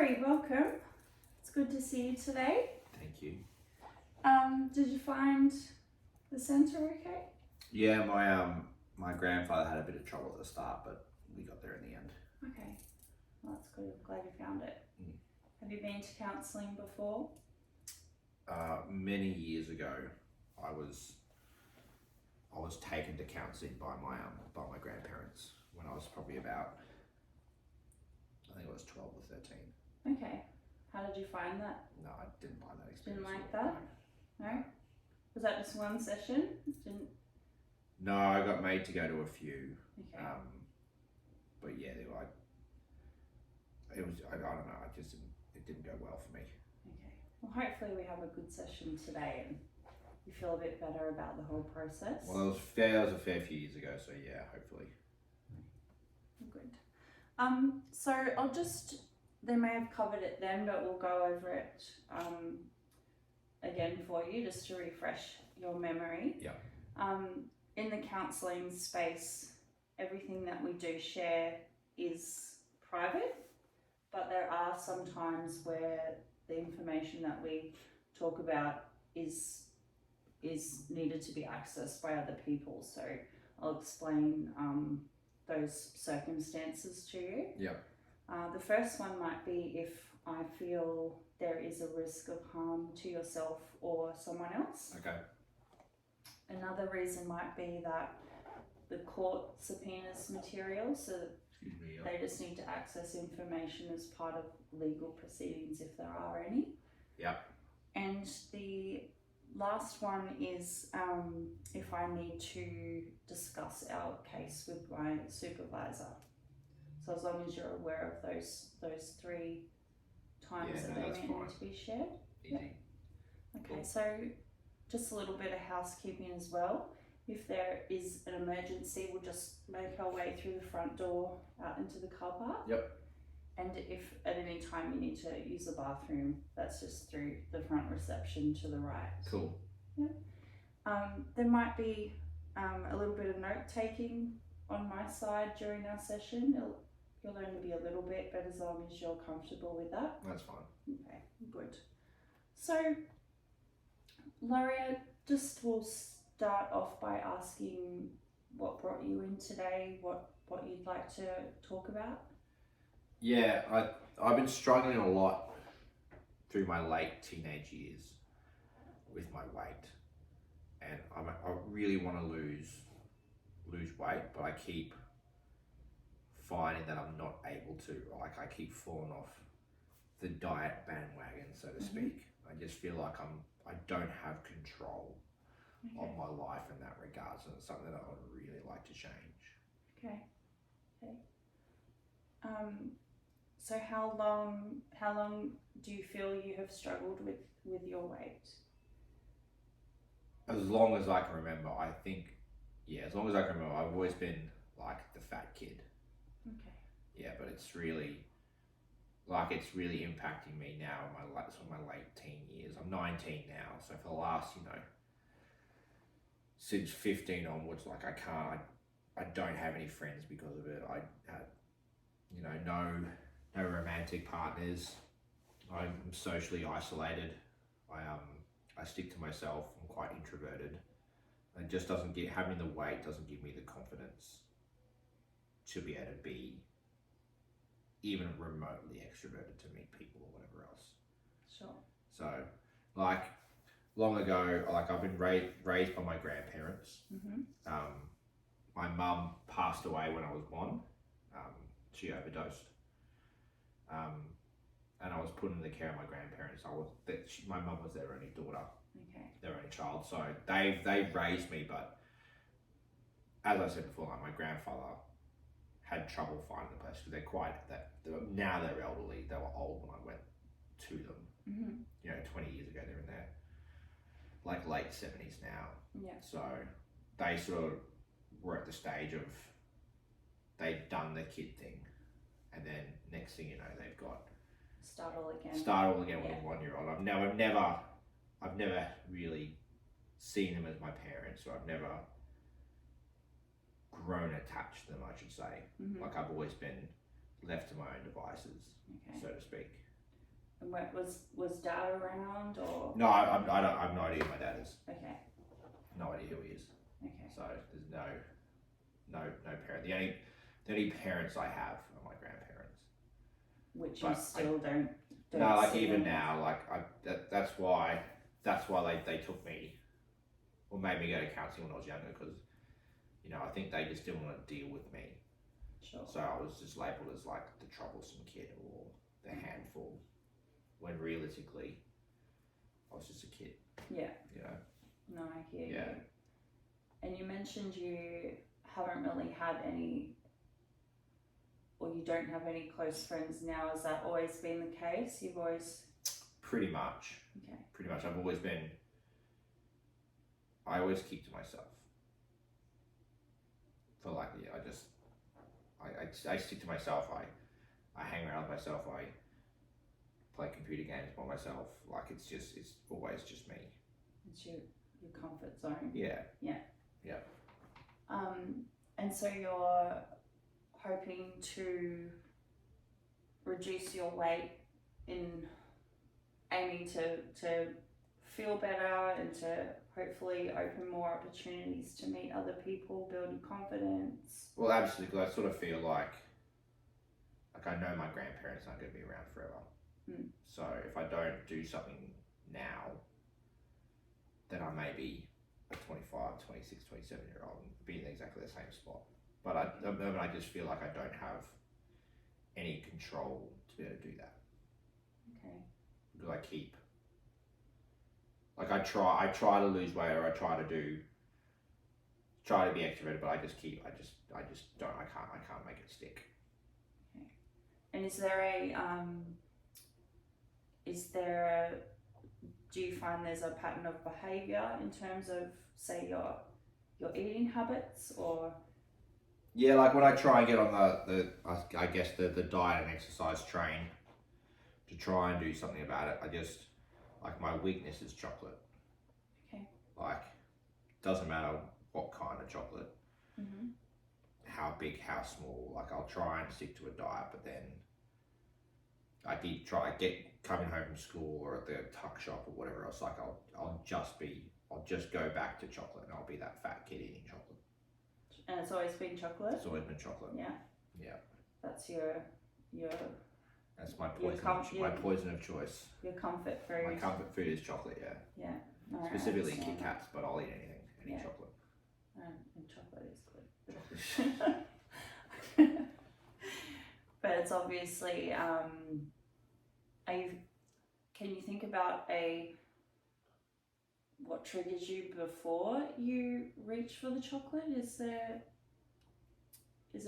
Lorrie, welcome. It's good to see you today. Thank you. Did you find the centre okay? Yeah, my grandfather had a bit of trouble at the start, but we got there in the end. Okay, well that's good. I'm glad you found it. Mm. Have you been to counselling before? Many years ago, I was taken to counselling by my grandparents when I was probably about, I think it was 12 or 13. Okay. How did you find that? No, I didn't like that experience. Didn't like that? No? Was that just one session? No, I got made to go to a few. Okay. But yeah, it was, I don't know, it didn't go well for me. Okay. Well, hopefully we have a good session today and you feel a bit better about the whole process. Well, it was a fair few years ago, so yeah, hopefully. Good. So they may have covered it then, but we'll go over it again for you just to refresh your memory. Yeah. In the counselling space, everything that we do share is private, but there are some times where the information that we talk about is needed to be accessed by other people. So I'll explain those circumstances to you. Yeah. The first one might be if I feel there is a risk of harm to yourself or someone else. Okay. Another reason might be that the court subpoenas material, so Excuse me. Yeah. they just need to access information as part of legal proceedings if there are any. Yeah. And the last one is if I need to discuss our case with my supervisor. So as long as you're aware of those three times that they may need to be shared. Easy. Yep. Okay, Cool. so just a little bit of housekeeping as well. If there is an emergency, we'll just make our way through the front door out into the car park. Yep. And if at any time you need to use the bathroom, that's just through the front reception to the right. Cool. There might be a little bit of note taking on my side during our session. It'll only be a little bit, but as long as you're comfortable with that. That's fine. Okay, good. So, Lorrie, just will start off by asking what brought you in today, what you'd like to talk about. Yeah, I've been struggling a lot through my late teenage years with my weight, and I really want to lose weight, but I keep finding that I'm not able to. Like I keep falling off the diet bandwagon, so to speak. I just feel like I don't have control of my life in that regards, and it's something that I would really like to change. Okay. So how long do you feel you have struggled with your weight? As long as I can remember, I think, yeah, as long as I can remember, I've always been like the fat kid. Okay. Yeah, but it's really impacting me now in my late teen years. I'm 19 now, so for the last, since 15 onwards, like I don't have any friends because of it. I had, no romantic partners. I'm socially isolated. I stick to myself. I'm quite introverted. It just having the weight doesn't give me the confidence to be able to be even remotely extroverted to meet people or whatever else. Sure. So, like, long ago, like I've been raised by my grandparents. My mum passed away when I was 1. She overdosed. And I was put in the care of my grandparents. My mum was their only daughter. Okay. Their only child. So they raised me, but as I said before, like my grandfather had trouble finding the place because now they're elderly. They were old when I went to them. 20 years ago, they're in their like late 70s now. Yeah. So they sort of were at the stage of they'd done the kid thing, and then next thing you know, they've got start all again with a 1-year-old. I've never really seen them as my parents, or I've never grown attached to them, I should say. Like I've always been left to my own devices, so to speak. Was Dad around or? No, I don't. I have no idea who my dad is. Okay. No idea who he is. Okay. So there's no parent. The only parents I have are my grandparents. Which you still don't. No, like see even them. now, like that's why they took me, or made me go to counselling when I was younger, because I think they just didn't want to deal with me. Sure. So I was just labelled as like the troublesome kid or the handful, when realistically I was just a kid. Yeah. You No, I hear you. Yeah. And you mentioned you haven't really had any, or you don't have any close friends now. Has that always been the case? You've always... Pretty much. Okay. Pretty much. I always keep to myself. For like, I stick to myself. I hang around with myself. I play computer games by myself. Like it's always just me. It's your comfort zone. Yeah. And so you're hoping to reduce your weight in aiming to feel better and to hopefully open more opportunities to meet other people, build your confidence. Well, absolutely. 'Cause I sort of feel like I know my grandparents aren't going to be around forever. So if I don't do something now, then I may be a 25, 26, 27-year-old and be in exactly the same spot. But at the moment, I just feel like I don't have any control to be able to do that. Okay. Because I keep, like I try to lose weight, or I try to be extroverted, but I just don't, I can't make it stick. Okay. And do you find there's a pattern of behaviour in terms of, say, your eating habits, or? Yeah, like when I try and get on the diet and exercise train to try and do something about it, like my weakness is chocolate. Okay. Like, doesn't matter what kind of chocolate, how big, how small. Like I'll try and stick to a diet, but then coming home from school or at the tuck shop or whatever else. Like I'll just go back to chocolate, and I'll be that fat kid eating chocolate. And it's always been chocolate? It's always been chocolate. Yeah. Yeah. That's your That's my poison. My poison of choice. Your comfort food. My comfort food is chocolate. Yeah. Yeah. No, Specifically Kit Kats, but I'll eat anything, any chocolate. And chocolate is good. But it's obviously, can you think about what triggers you before you reach for the chocolate? Is it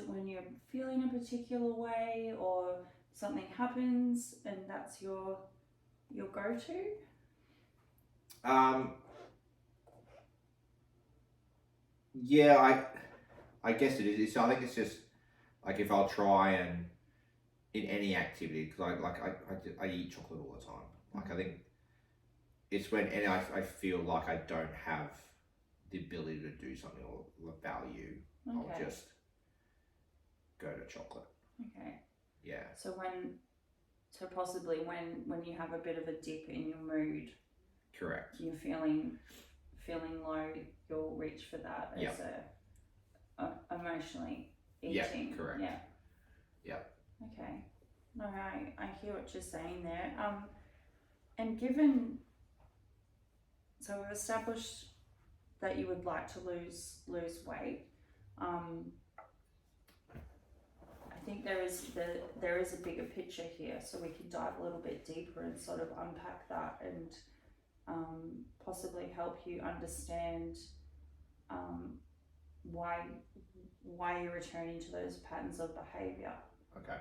when you're feeling a particular way, or something happens and that's your go-to? Yeah, I guess it is. I think it's just like if I'll try and in any activity, because I eat chocolate all the time. Like I think it's when I feel like I don't have the ability to do something or the value. Okay. I'll just go to chocolate. Okay. Yeah. So possibly when you have a bit of a dip in your mood, Correct. you're feeling low, you'll reach for that as emotionally eating. Yeah, correct. Yeah. Yeah. Okay. No, I hear what you're saying there. And given, so we've established that you would like to lose weight. I think there is a bigger picture here, so we can dive a little bit deeper and sort of unpack that and possibly help you understand why you're returning to those patterns of behaviour. Okay.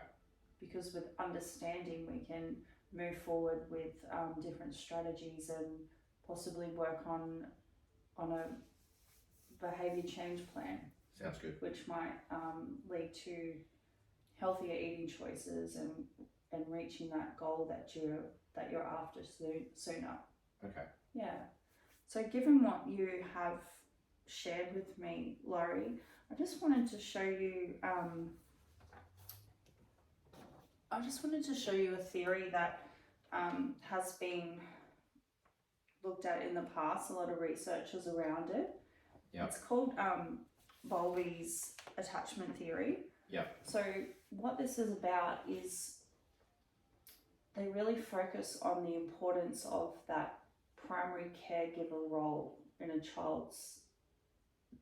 Because with understanding, we can move forward with different strategies and possibly work on a behaviour change plan. Sounds good. Which might lead to healthier eating choices and reaching that goal that you're after sooner. Okay. Yeah. So given what you have shared with me, Lorrie, I just wanted to show you a theory that has been looked at in the past. A lot of researchers around it. Yep. It's called Bowlby's attachment theory. Yep. So what this is about is they really focus on the importance of that primary caregiver role in a child's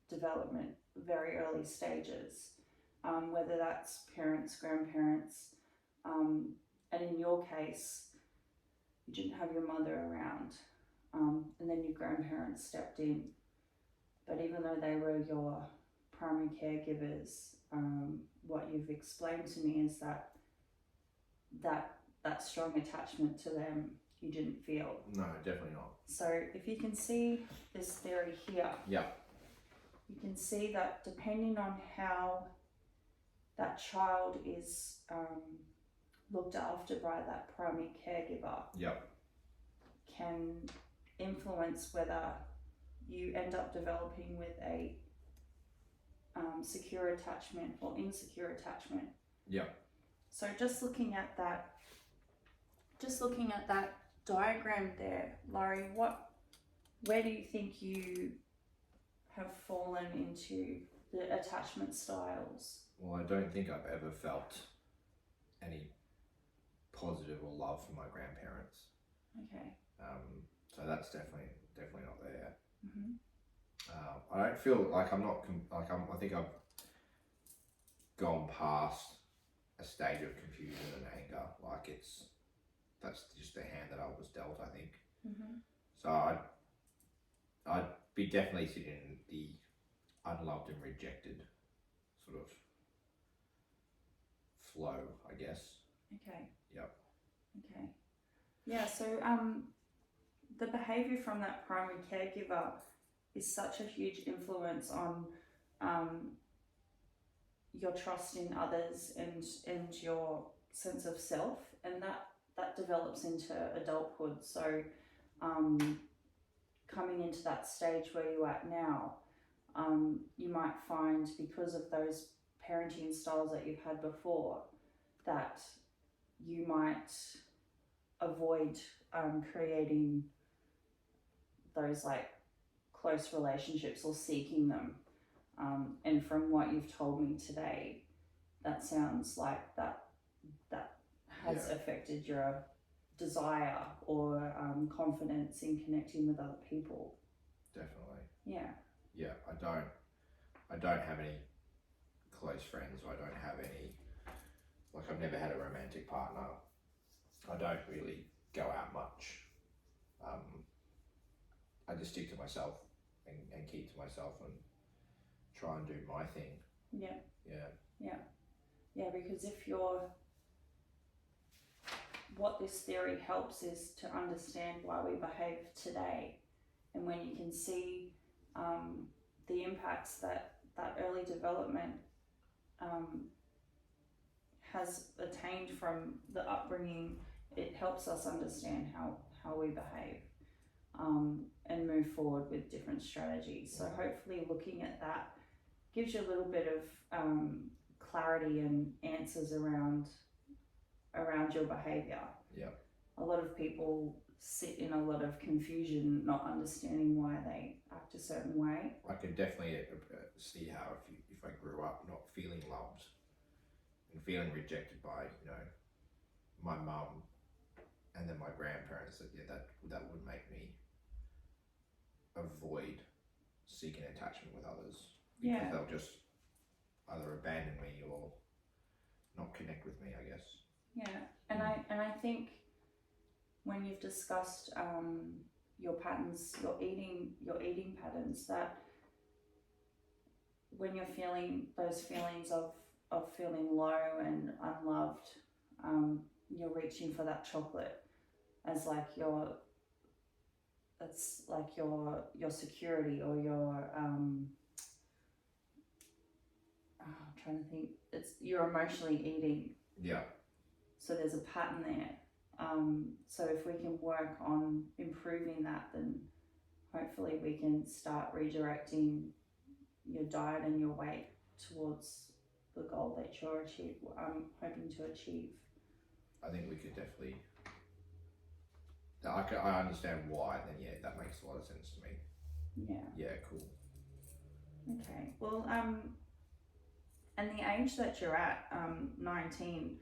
development, very early stages, whether that's parents, grandparents, and in your case, you didn't have your mother around, and then your grandparents stepped in. But even though they were your primary caregivers, what you've explained to me is that strong attachment to them you didn't feel. No, definitely not. So if you can see this theory here, Yep. you can see that depending on how that child is looked after by that primary caregiver, Yep. can influence whether you end up developing with a secure attachment or insecure attachment. Yep. So just looking at that diagram there, Lorrie, where do you think you have fallen into the attachment styles? Well, I don't think I've ever felt any positive or love from my grandparents. Okay. So that's definitely not there. Mm-hmm. I don't feel like I'm not I think I've gone past a stage of confusion and anger. Like that's just the hand that I was dealt, I think. Mm-hmm. So I'd be definitely sitting in the unloved and rejected sort of flow, I guess. Okay. Yep. Okay. Yeah, so the behaviour from that primary caregiver is such a huge influence on your trust in others and your sense of self, and that develops into adulthood. So coming into that stage where you're at now, you might find, because of those parenting styles that you've had before, that you might avoid creating those like close relationships or seeking them. And from what you've told me today, that sounds like that has affected your desire or confidence in connecting with other people. Definitely. Yeah. Yeah, I don't have any close friends, or I don't have any, like, I've never had a romantic partner. I don't really go out much. I just stick to myself and keep to myself and try and do my thing. Yeah. Yeah. Yeah. Yeah, because what this theory helps is to understand why we behave today, and when you can see the impacts that early development has attained from the upbringing, it helps us understand how we behave and move forward with different strategies. So hopefully looking at that gives you a little bit of clarity and answers around your behaviour. Yeah. A lot of people sit in a lot of confusion, not understanding why they act a certain way. I can definitely see how if I grew up not feeling loved and feeling rejected by, you know, my mum and then my grandparents, that would make me avoid seeking attachment with others, because they'll just either abandon me or not connect with me, I guess. Yeah, and I think when you've discussed your patterns, your eating patterns, that when you're feeling those feelings of feeling low and unloved, you're reaching for that chocolate as like your security, or your I'm trying to think, you're emotionally eating. Yeah. So there's a pattern there. So if we can work on improving that, then hopefully we can start redirecting your diet and your weight towards the goal that you're hoping to achieve. I think we could definitely I understand why. Then yeah, that makes a lot of sense to me. Yeah. Yeah, cool. Okay. Well, and the age that you're at, 19,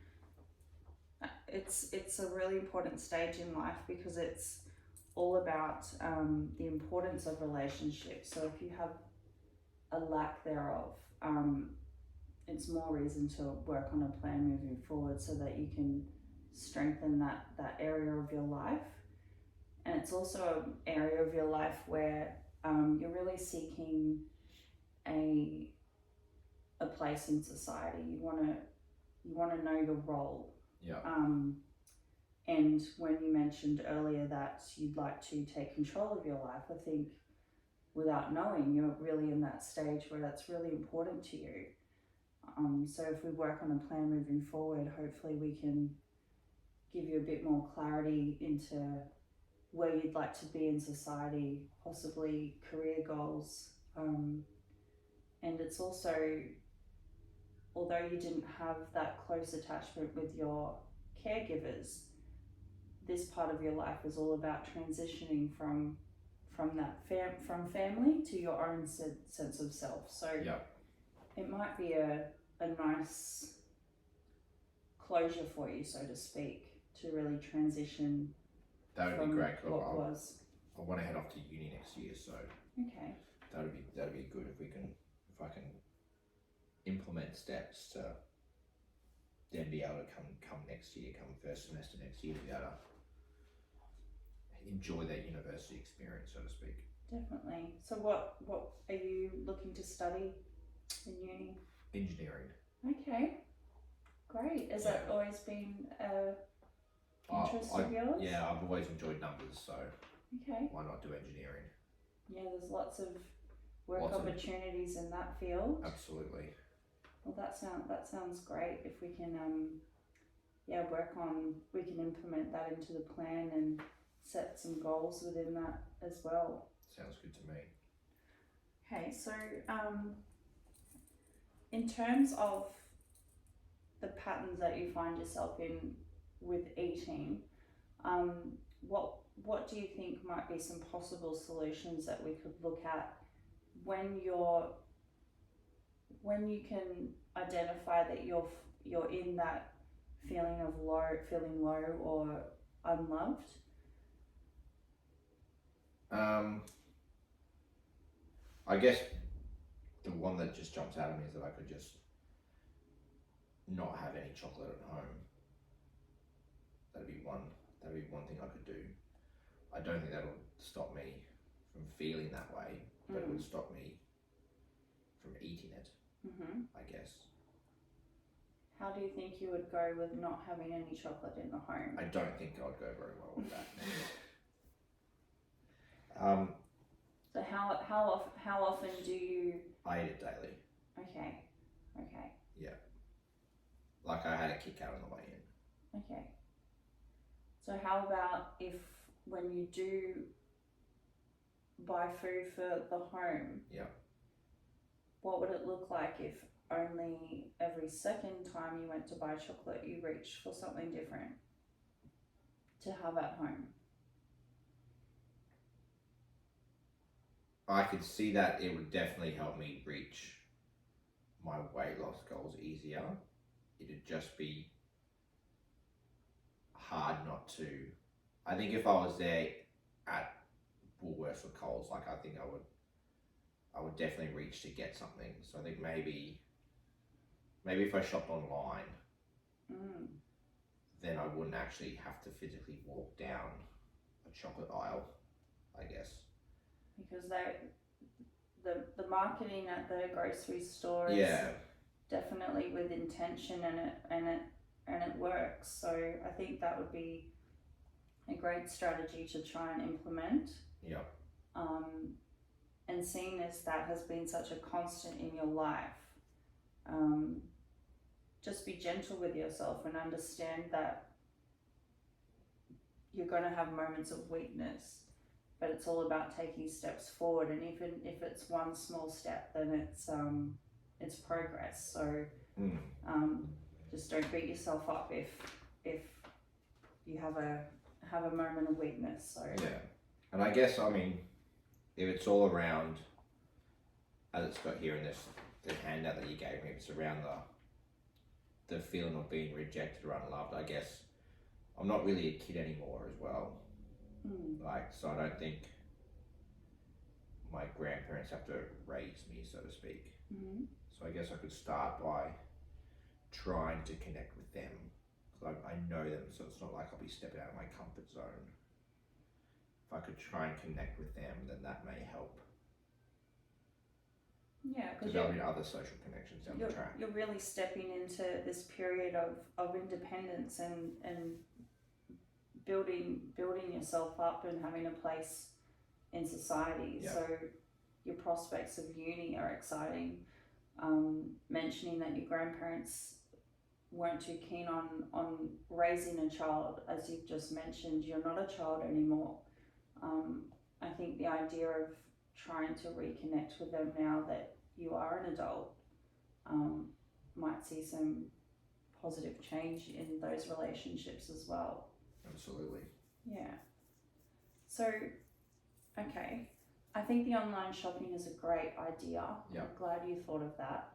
it's a really important stage in life because it's all about the importance of relationships. So if you have a lack thereof, it's more reason to work on a plan moving forward so that you can strengthen that area of your life. And it's also an area of your life where you're really seeking a place in society. You want to know your role. Yeah. And when you mentioned earlier that you'd like to take control of your life, I think without knowing, you're really in that stage where that's really important to you. So if we work on a plan moving forward, hopefully we can give you a bit more clarity into where you'd like to be in society, possibly career goals. And it's also, although you didn't have that close attachment with your caregivers, this part of your life is all about transitioning from from family to your own sense of self. So yeah. it might be a nice closure for you, so to speak, to really transition. That would from be great. What was. I want to head off to uni next year, so Okay. that'd be good if I can implement steps to then be able to come next year, come first semester next year, to be able to enjoy that university experience, so to speak. Definitely. So what are you looking to study in uni? Engineering. Okay. Great. Has that always been a interest of yours? Yeah, I've always enjoyed numbers, so okay. Why not do engineering? Yeah, there's lots of work opportunities in that field. Absolutely. Well, that sounds great. If we can we can implement that into the plan and set some goals within that as well. Sounds good to me. Okay, so in terms of the patterns that you find yourself in with eating, what do you think might be some possible solutions that we could look at when you can identify that you're in that feeling low or unloved? I guess the one that just jumps out at me is that I could just not have any chocolate at home. That'd be one thing I could do. I don't think that'll stop me from feeling that way, but it would stop me from eating it. I guess. How do you think you would go with not having any chocolate in the home? I don't think I'd go very well with that. So how often do you? I eat it daily. Okay. Yeah. Like I had a Kit Kat on the way in. Okay. So how about if when you do buy food for the home? Yeah. What would it look like if only every second time you went to buy chocolate you reached for something different to have at home? I could see that it would definitely help me reach my weight loss goals easier. It'd just be hard not to. I think if I was there at Woolworths or Coles, like I think I would definitely reach to get something. So I think maybe if I shopped online, then I wouldn't actually have to physically walk down a chocolate aisle, I guess. Because the marketing at the grocery store is definitely with intention, and it works. So I think that would be a great strategy to try and implement. Yeah. And seeing as that has been such a constant in your life, just be gentle with yourself and understand that you're going to have moments of weakness, but it's all about taking steps forward. And even if it's one small step, then it's progress. So just don't beat yourself up if you have a have a moment of weakness. So Yeah, and I guess I mean, if it's all around, as it's got here in this the handout that you gave me, it's around the feeling of being rejected or unloved. I guess I'm not really a kid anymore as well. Like, so I don't think my grandparents have to raise me, so to speak. So I guess I could start by trying to connect with them. Because I know them, so it's not like I'll be stepping out of my comfort zone. If I could try and connect with them, then that may help. Yeah, because developing other social connections down the track. You're really stepping into this period of independence and building yourself up and having a place in society. Yeah. So your prospects of uni are exciting. Mentioning that your grandparents weren't too keen on raising a child, as you've just mentioned, you're not a child anymore. I think the idea of trying to reconnect with them now that you are an adult might see some positive change in those relationships as well. Absolutely. Yeah. So, okay. I think the online shopping is a great idea. Yeah. I'm glad you thought of that.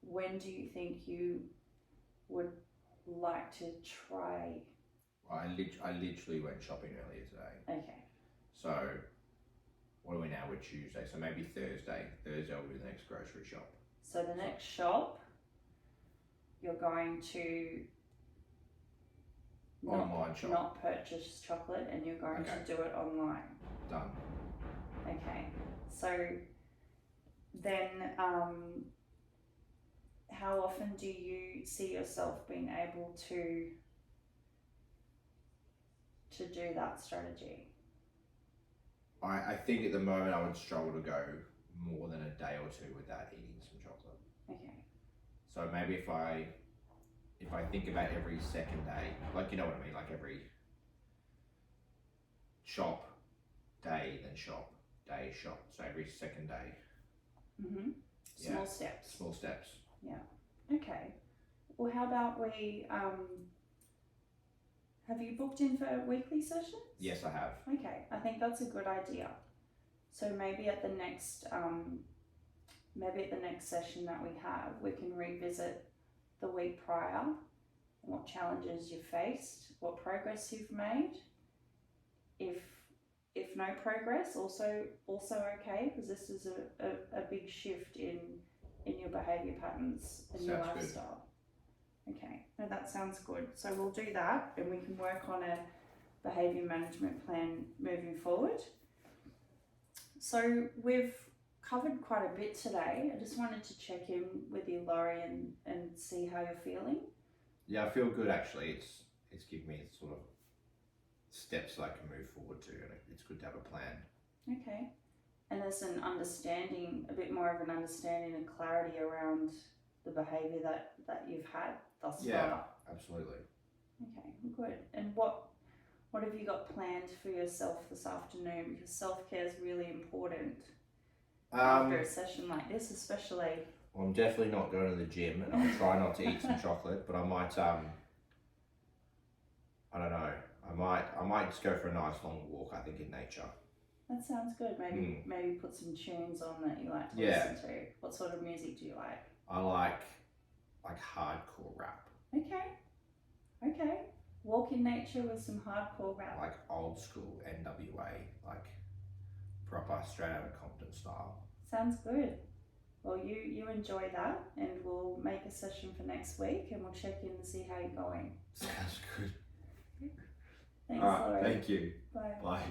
When do you think you would like to try? I literally went shopping earlier today. Okay. So, what are we now? We're Tuesday, so maybe Thursday. Thursday will be the next grocery shop. So the next shop, you're going to Online shop. not purchase chocolate, and you're going to do it online. Done. Okay. So then, how often do you see yourself being able to do that strategy? I think at the moment I would struggle to go more than a day or two without eating some chocolate. Okay. So maybe if I think about every second day, like, you know what I mean, like every shop, day, then shop, day, shop. So every second day. Small steps. Small steps. Yeah. Okay. Well, how about we have you booked in for weekly sessions? Yes, I have. Okay, I think that's a good idea. So maybe at the next session that we have, we can revisit the week prior, what challenges you faced, what progress you've made. If no progress, also okay, because this is a big shift in your behaviour patterns and your lifestyle. Okay, no, that sounds good. So we'll do that, and we can work on a behaviour management plan moving forward. So we've covered quite a bit today. I just wanted to check in with you, Lorrie, and see how you're feeling. Yeah, I feel good actually. It's given me sort of steps I can move forward to, and it's good to have a plan. Okay, and there's an understanding, a bit more of an understanding and clarity around the behaviour that you've had thus far. Yeah, absolutely. Okay, good. And what have you got planned for yourself this afternoon? Because self-care is really important after a session like this, especially. Well, I'm definitely not going to the gym, and I'll try not to eat some chocolate, but I might I don't know. I might just go for a nice long walk, I think, in nature. That sounds good. Maybe put some tunes on that you like to listen to. What sort of music do you like? I like hardcore rap. Okay. Walk in nature with some hardcore rap. Like old school NWA, like proper straight out of Compton style. Sounds good. Well, you enjoy that, and we'll make a session for next week, and we'll check in to see how you're going. Sounds good. Thanks, All right, Lorrie. thank you. Bye. Bye.